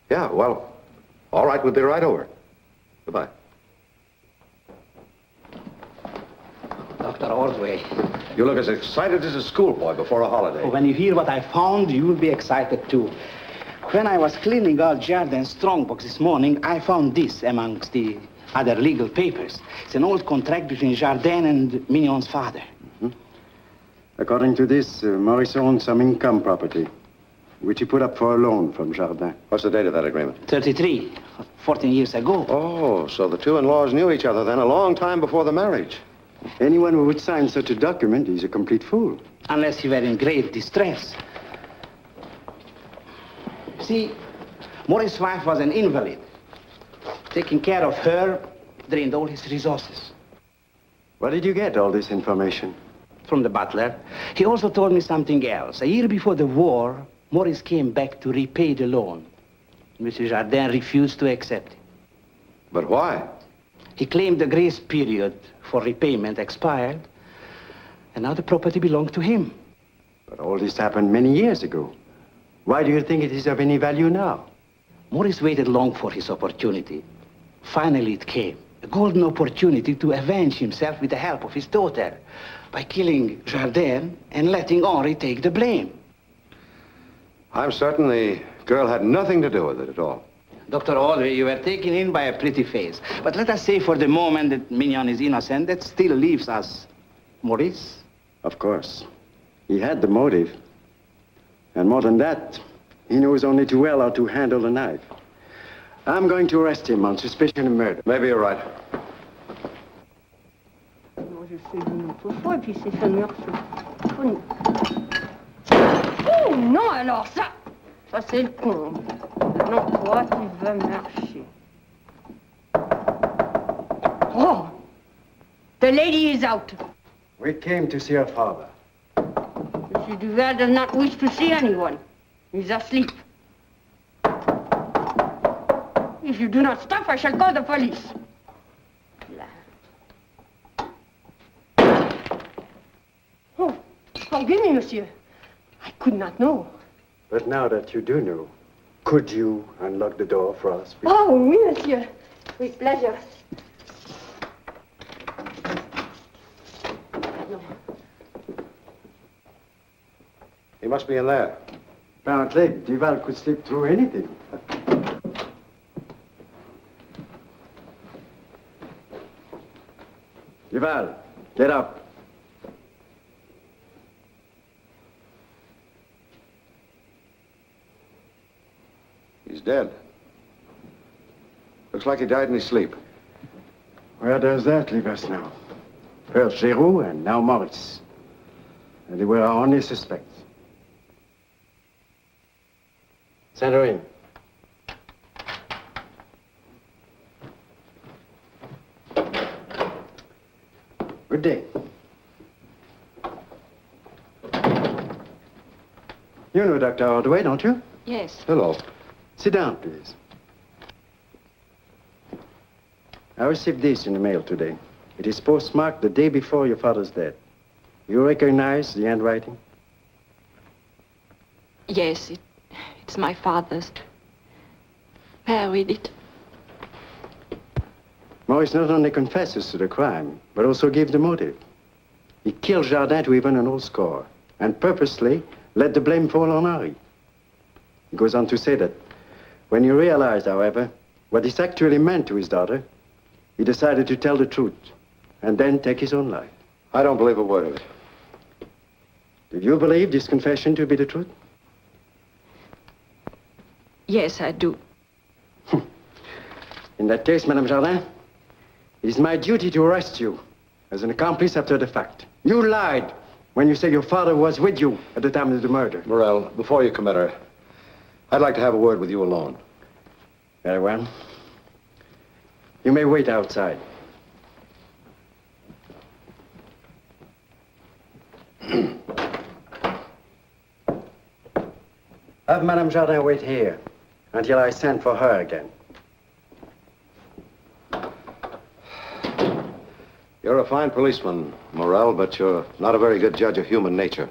Yeah, well, all right, we'll be right over. Goodbye. Dr. Ordway. You look as excited as a schoolboy before a holiday. When you hear what I found, you will be excited too. When I was cleaning out Jardin's strongbox this morning, I found this amongst the other legal papers. It's an old contract between Jardin and Mignon's father. According to this, Maurice owned some income property, which he put up for a loan from Jardin. What's the date of that agreement? 33, 14 years ago. Oh, so the two in-laws knew each other then a long time before the marriage. Anyone who would sign such a document is a complete fool. Unless he were in grave distress. See, Maurice's wife was an invalid. Taking care of her drained all his resources. Where did you get all this information? From the butler. He also told me something else. A year before the war, Maurice came back to repay the loan. Monsieur Jardin refused to accept it. But why? He claimed the grace period for repayment expired, and now the property belonged to him. But all this happened many years ago. Why do you think it is of any value now? Maurice waited long for his opportunity. Finally it came. A golden opportunity to avenge himself with the help of his daughter by killing Jardin and letting Henri take the blame. I'm certain the girl had nothing to do with it at all. Dr. Audrey, you were taken in by a pretty face. But let us say for the moment that Mignon is innocent. That still leaves us Maurice. Of course. He had the motive. And more than that, he knows only too well how to handle a knife. I'm going to arrest him on suspicion of murder. Maybe you're right. Moi, je suis venu l'autre fois, et puis c'est sa mère, Oh non, alors ça c'est le comble. Non, toi, tu vas marcher. Oh, the lady is out. We came to see her father. Monsieur Duval does not wish to see anyone. He's asleep. If you do not stop, I shall call the police. Oh, forgive me, monsieur. I could not know. But now that you do know, could you unlock the door for us? Oh, oui, monsieur. With pleasure. He must be in there. Apparently, Duval could slip through anything. Duval, get up. He's dead. Looks like he died in his sleep. Where does that leave us now? First Giroux and now Maurice. And they were our only suspects. Sandrine. Good day. You know Dr. Ordway, don't you? Yes. Hello. Sit down, please. I received this in the mail today. It is postmarked the day before your father's death. You recognize the handwriting? Yes, it's my father's. May I read it? Maurice not only confesses to the crime, but also gives the motive. He killed Jardin to even an old score, and purposely let the blame fall on Henri. He goes on to say that when he realized, however, what this actually meant to his daughter, he decided to tell the truth, and then take his own life. I don't believe a word of it. Do you believe this confession to be the truth? Yes, I do. In that case, Madame Jardin, it is my duty to arrest you as an accomplice after the fact. You lied when you say your father was with you at the time of the murder. Morel, before you commit her, I'd like to have a word with you alone. Very well. You may wait outside. Have Madame Jardin wait here until I send for her again. You're a fine policeman, Morel, but you're not a very good judge of human nature.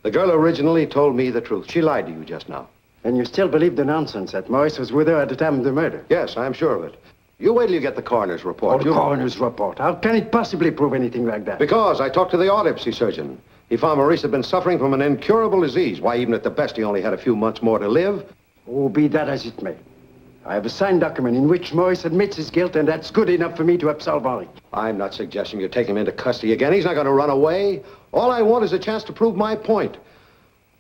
The girl originally told me the truth. She lied to you just now. And you still believe the nonsense that Maurice was with her at the time of the murder? Yes, I'm sure of it. You wait till you get the coroner's report. The coroner's report? How can it possibly prove anything like that? Because I talked to the autopsy surgeon. He found Maurice had been suffering from an incurable disease. Why, even at the best, he only had a few months more to live. Oh, be that as it may. I have a signed document in which Maurice admits his guilt, and that's good enough for me to absolve Henri. I'm not suggesting you take him into custody again. He's not going to run away. All I want is a chance to prove my point.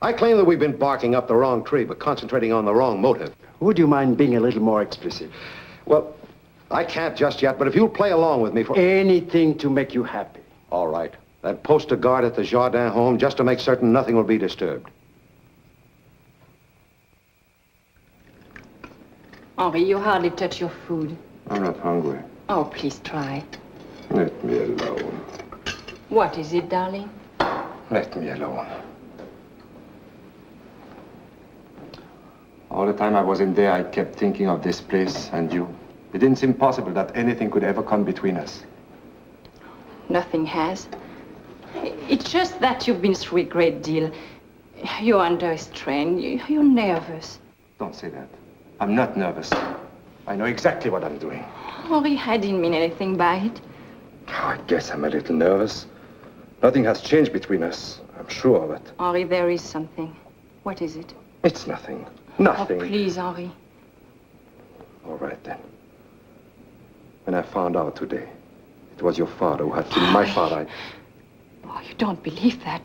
I claim that we've been barking up the wrong tree, but concentrating on the wrong motive. Would you mind being a little more explicit? Well, I can't just yet, but if you'll play along with me for... Anything to make you happy. All right. Then post a guard at the Jardin home just to make certain nothing will be disturbed. Henri, you hardly touch your food. I'm not hungry. Oh, please try. Let me alone. What is it, darling? Let me alone. All the time I was in there, I kept thinking of this place and you. It didn't seem possible that anything could ever come between us. Nothing has. It's just that you've been through a great deal. You're under a strain. You're nervous. Don't say that. I'm not nervous. I know exactly what I'm doing. Henri, I didn't mean anything by it. Oh, I guess I'm a little nervous. Nothing has changed between us. I'm sure of it. Henri, there is something. What is it? It's nothing. Nothing. Oh, please, Henri. All right, then. When I found out today, it was your father who had killed my father. Oh, you don't believe that.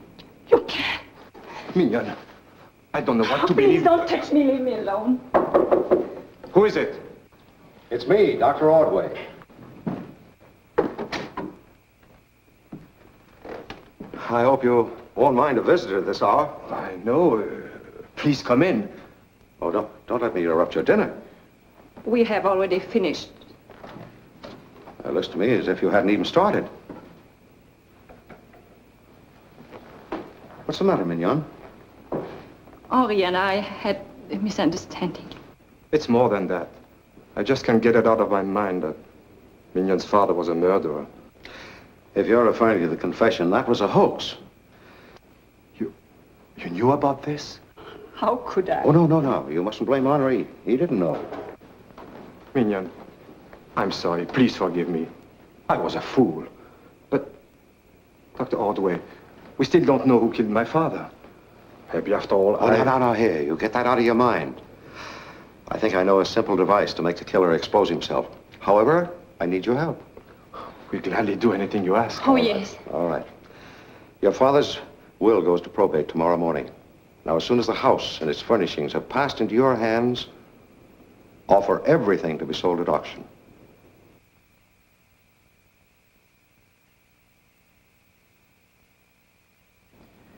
You can't. Mignon, I don't know what to Please believe. don't touch me. Leave me alone. Who is it? It's me, Dr. Ordway. I hope you won't mind a visitor at this hour. I know. Please come in. Oh, don't let me interrupt your dinner. We have already finished. It looks to me as if you hadn't even started. What's the matter, Mignon? Henri and I had a misunderstanding. It's more than that. I just can't get it out of my mind that Mignon's father was a murderer. If you're referring to the confession, that was a hoax. You knew about this? How could I? Oh, no. You mustn't blame Henri. He didn't know. Mignon, I'm sorry. Please forgive me. I was a fool. But, Dr. Ordway, we still don't know who killed my father. Maybe after all, No, here. You get that out of your mind. I think I know a simple device to make the killer expose himself. However, I need your help. We'll gladly do anything you ask. Oh, yes. All right. Your father's will goes to probate tomorrow morning. Now, as soon as the house and its furnishings have passed into your hands, offer everything to be sold at auction.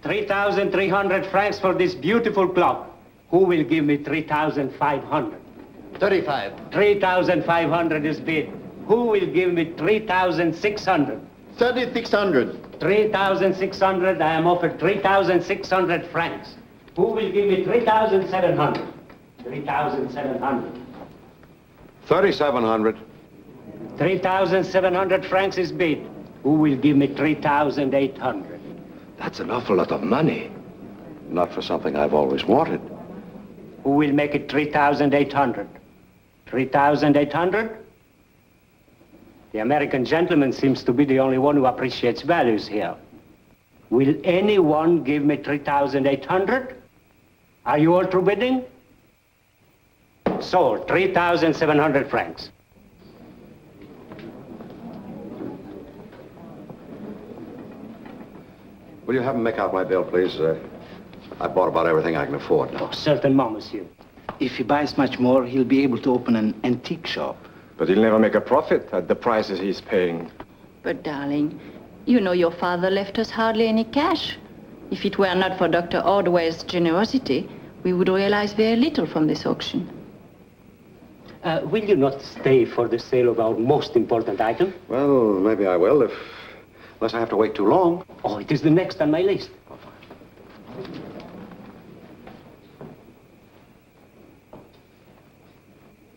$3,300 francs for this beautiful clock. Who will give me 3,500? 35. 3,500 is bid. Who will give me 3,600? 3,600. 3,600. I am offered 3,600 francs. Who will give me 3,700? 3,700. 3,700. 3,700 francs is bid. Who will give me 3,800? That's an awful lot of money. Not for something I've always wanted. Who will make it 3,800? 3,800? The American gentleman seems to be the only one who appreciates values here. Will anyone give me 3,800? Are you all through bidding? Sold. 3,700 francs. Will you have him make out my bill, please? I bought about everything I can afford now. Oh, certainement, monsieur. If he buys much more, he'll be able to open an antique shop. But he'll never make a profit at the prices he's paying. But, darling, you know your father left us hardly any cash. If it were not for Dr. Ordway's generosity, we would realize very little from this auction. Will you not stay for the sale of our most important item? Well, maybe I will, unless I have to wait too long. Oh, it is the next on my list.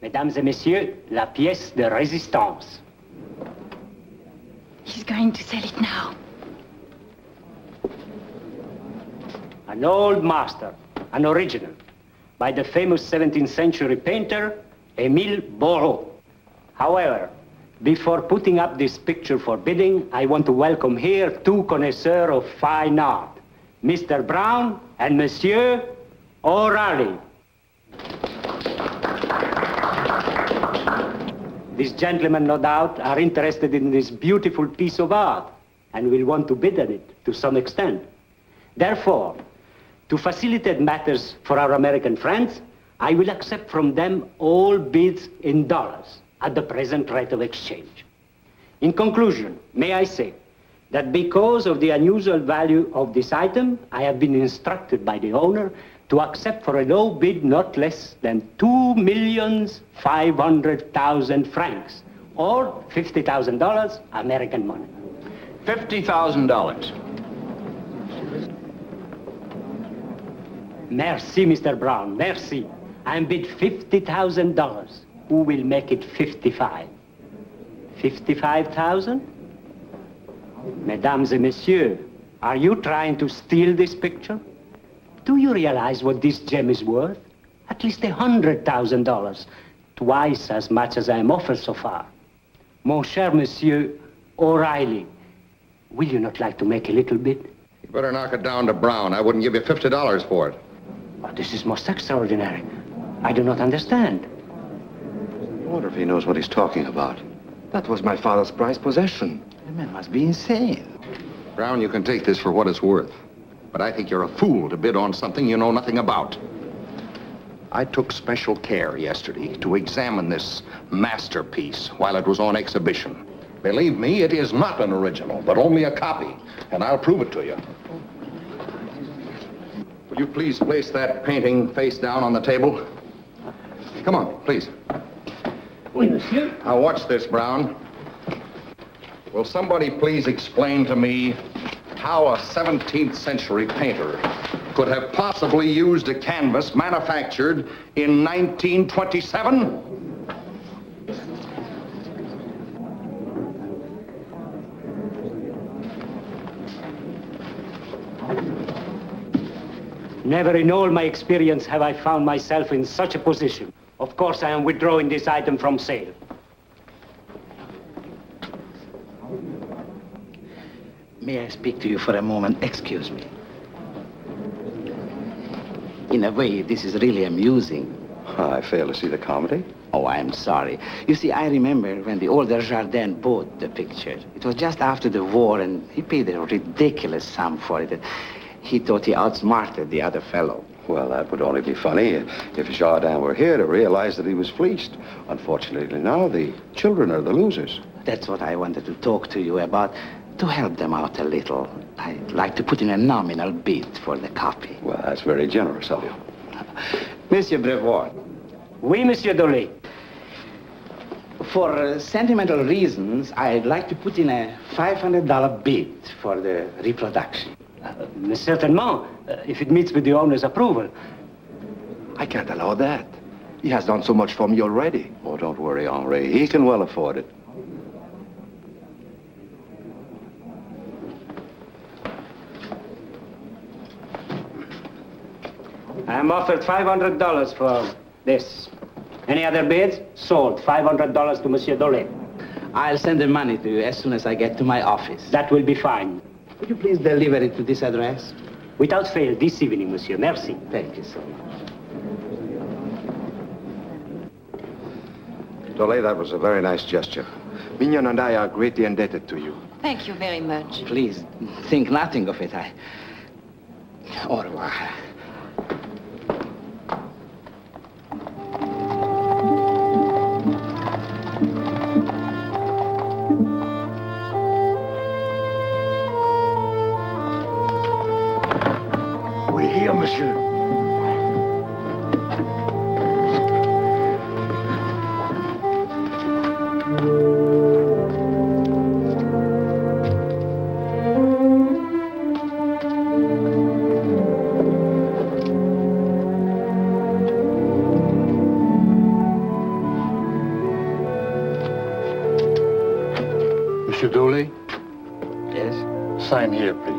Mesdames et messieurs, la pièce de résistance. He's going to sell it now. An old master, an original, by the famous 17th century painter, Émile Borot. However, before putting up this picture for bidding, I want to welcome here two connoisseurs of fine art, Mr. Brown and Monsieur O'Reilly. These gentlemen, no doubt, are interested in this beautiful piece of art and will want to bid on it to some extent. Therefore, to facilitate matters for our American friends, I will accept from them all bids in dollars at the present rate of exchange. In conclusion, may I say that because of the unusual value of this item, I have been instructed by the owner to accept for a low bid not less than 2,500,000 francs, or $50,000 American money. $50,000. Merci, Mr. Brown, merci. I bid $50,000. Who will make it 55? 55,000? Mesdames et messieurs, are you trying to steal this picture? Do you realize what this gem is worth? At least $100,000. Twice as much as I am offered so far. Mon cher Monsieur O'Reilly, will you not like to make a little bit? You better knock it down to Brown. I wouldn't give you $50 for it. Oh, this is most extraordinary. I do not understand. I wonder if he knows what he's talking about. That was my father's prized possession. The man must be insane. Brown, you can take this for what it's worth. But I think you're a fool to bid on something you know nothing about. I took special care yesterday to examine this masterpiece while it was on exhibition. Believe me, it is not an original, but only a copy. And I'll prove it to you. Will you please place that painting face down on the table? Come on, please. Oui, monsieur. Now watch this, Brown. Will somebody please explain to me how a 17th century painter could have possibly used a canvas manufactured in 1927? Never in all my experience have I found myself in such a position. Of course, I am withdrawing this item from sale. May I speak to you for a moment? Excuse me. In a way, this is really amusing. I fail to see the comedy. Oh, I'm sorry. You see, I remember when the older Jardin bought the picture. It was just after the war, and he paid a ridiculous sum for it. He thought he outsmarted the other fellow. Well, that would only be funny if Jardin were here to realize that he was fleeced. Unfortunately, now the children are the losers. That's what I wanted to talk to you about, to help them out a little. I'd like to put in a nominal bid for the copy. Well, that's very generous of you. Monsieur Brevoort. Oui, Monsieur Dolé. For sentimental reasons, I'd like to put in a $500 bid for the reproduction. Certainement, if it meets with the owner's approval. I can't allow that. He has done so much for me already. Oh, don't worry, Henri. He can well afford it. I am offered $500 for this. Any other bids? Sold. $500 to Monsieur Dolé. I'll send the money to you as soon as I get to my office. That will be fine. Would you please deliver it to this address? Without fail, this evening, monsieur. Merci. Thank you so much. Dolé, that was a very nice gesture. Mignon and I are greatly indebted to you. Thank you very much. Please, think nothing of it. Au revoir. We're here, monsieur. Monsieur Dolé? Yes? Sign here, please.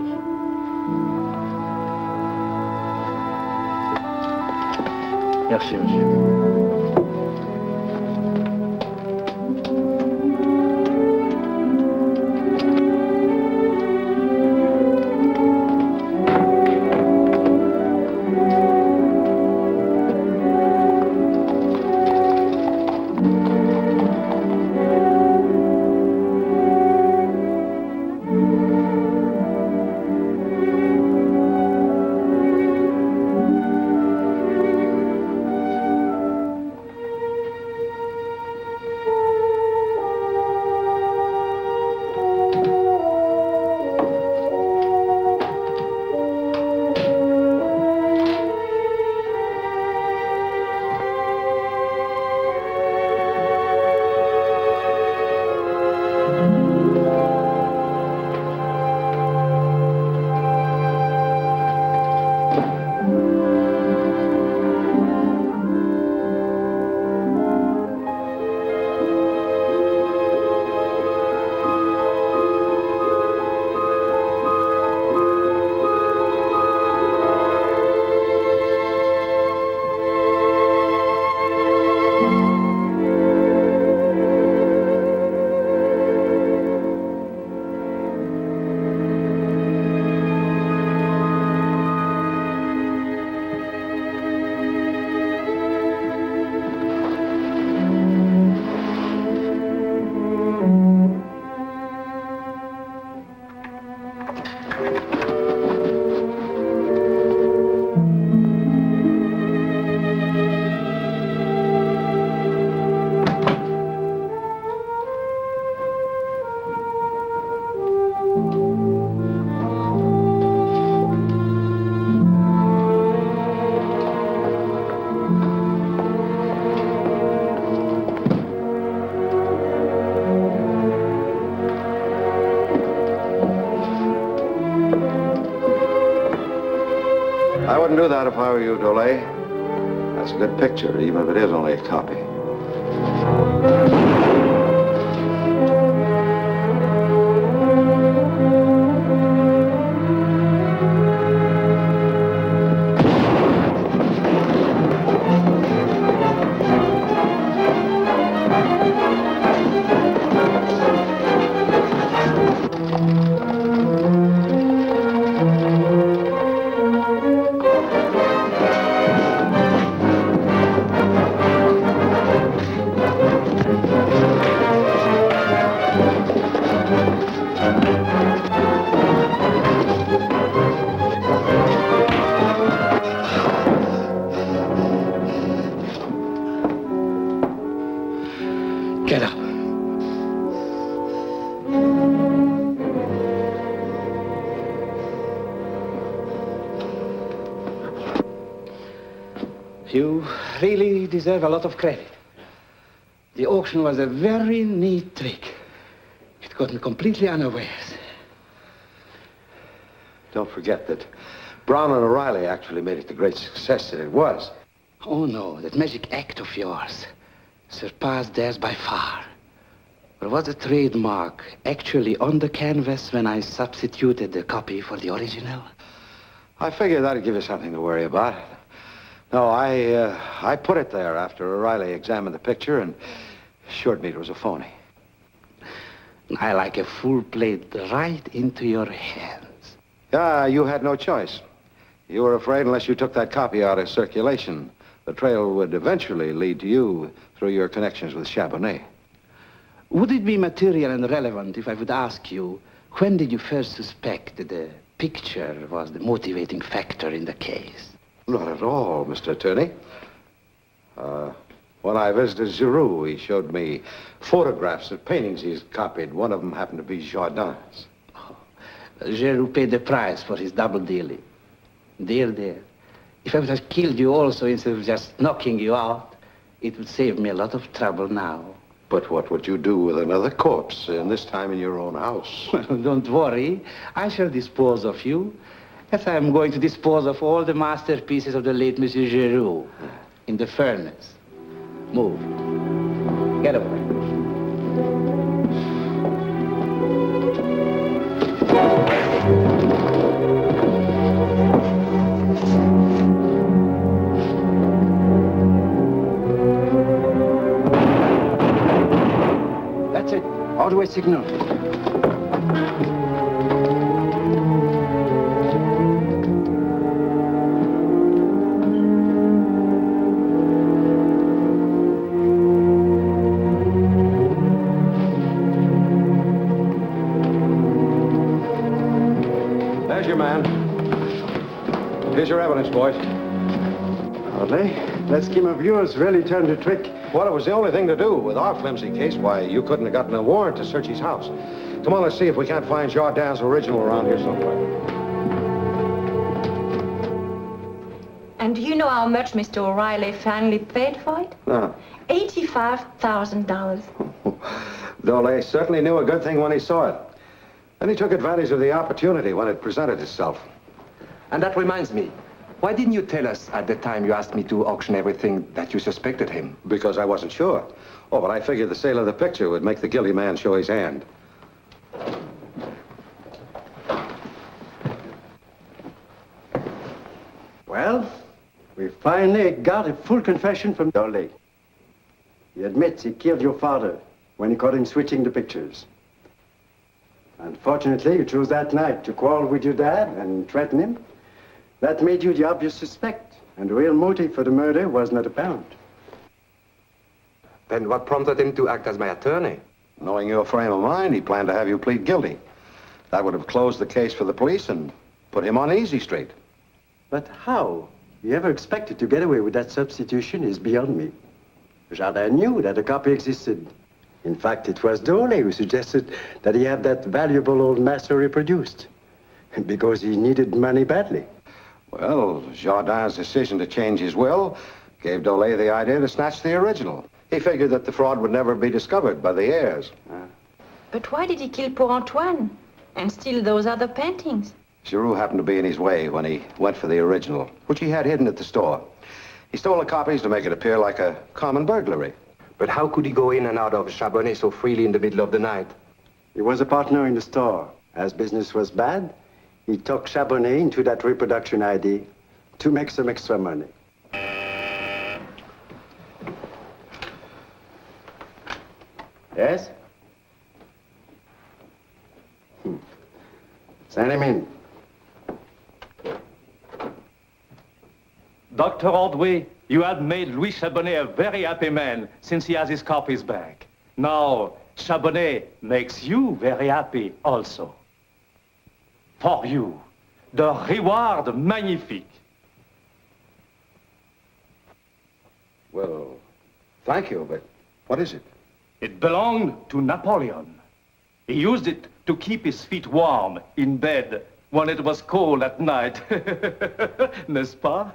Merci, monsieur. that if I were you, Dolay. That's a good picture, even if it is only a copy. Get up. You really deserve a lot of credit. The auction was a very neat trick. It got me completely unawares. Don't forget that Brown and O'Reilly actually made it the great success that it was. Oh, no, that magic act of yours surpassed theirs by far. There was a trademark actually on the canvas when I substituted the copy for the original. I figured that'd give you something to worry about. No, I put it there after O'Reilly examined the picture and assured me it was a phony. I like a full plate right into your hands. Yeah, you had no choice. You were afraid unless you took that copy out of circulation, the trail would eventually lead to you through your connections with Chabonnet. Would it be material and relevant if I would ask you, when did you first suspect that the picture was the motivating factor in the case? Not at all, Mr. Attorney. When I visited Giroux, he showed me photographs of paintings he's copied. One of them happened to be Jardin's. Giroux paid the price for his double dealing. Dear, if I would have killed you also instead of just knocking you out, it would save me a lot of trouble now. But what would you do with another corpse, and this time in your own house? Well, don't worry. I shall dispose of you, as I am going to dispose of all the masterpieces of the late Monsieur Giroux in the furnace. Move. Get away. That's it. Ordway signal. There's your man. Here's your evidence, boys. Ordway, that scheme of yours really turned a trick. Well, it was the only thing to do. With our flimsy case, why, you couldn't have gotten a warrant to search his house. Come on, let's see if we can't find Jardin's original around here somewhere. And do you know how much Mr. O'Reilly finally paid for it? No. $85,000. Dolay certainly knew a good thing when he saw it. And he took advantage of the opportunity when it presented itself. And that reminds me, why didn't you tell us at the time you asked me to auction everything that you suspected him? Because I wasn't sure. Oh, but I figured the sale of the picture would make the guilty man show his hand. Well, we finally got a full confession from Dolay. He admits he killed your father when he caught him switching the pictures. Unfortunately, you chose that night to quarrel with your dad and threaten him. That made you the obvious suspect, and the real motive for the murder was not apparent. Then what prompted him to act as my attorney? Knowing your frame of mind, he planned to have you plead guilty. That would have closed the case for the police and put him on easy street. But how he ever expected to get away with that substitution is beyond me. Jardin knew that a copy existed. In fact, it was Dolay who suggested that he have that valuable old master reproduced, because he needed money badly. Well, Jardin's decision to change his will gave Dolay the idea to snatch the original. He figured that the fraud would never be discovered by the heirs. But why did he kill poor Antoine and steal those other paintings? Giroux happened to be in his way when he went for the original, which he had hidden at the store. He stole the copies to make it appear like a common burglary. But how could he go in and out of Chabonnet so freely in the middle of the night? He was a partner in the store. As business was bad, he took Chabonnet into that reproduction ID to make some extra money. Yes? Send him in. Dr. Ordway, you have made Louis Chabonnet a very happy man since he has his copies back. Now, Chabonnet makes you very happy also. For you, the reward magnifique. Well, thank you, but what is it? It belonged to Napoleon. He used it to keep his feet warm in bed when it was cold at night. N'est-ce pas?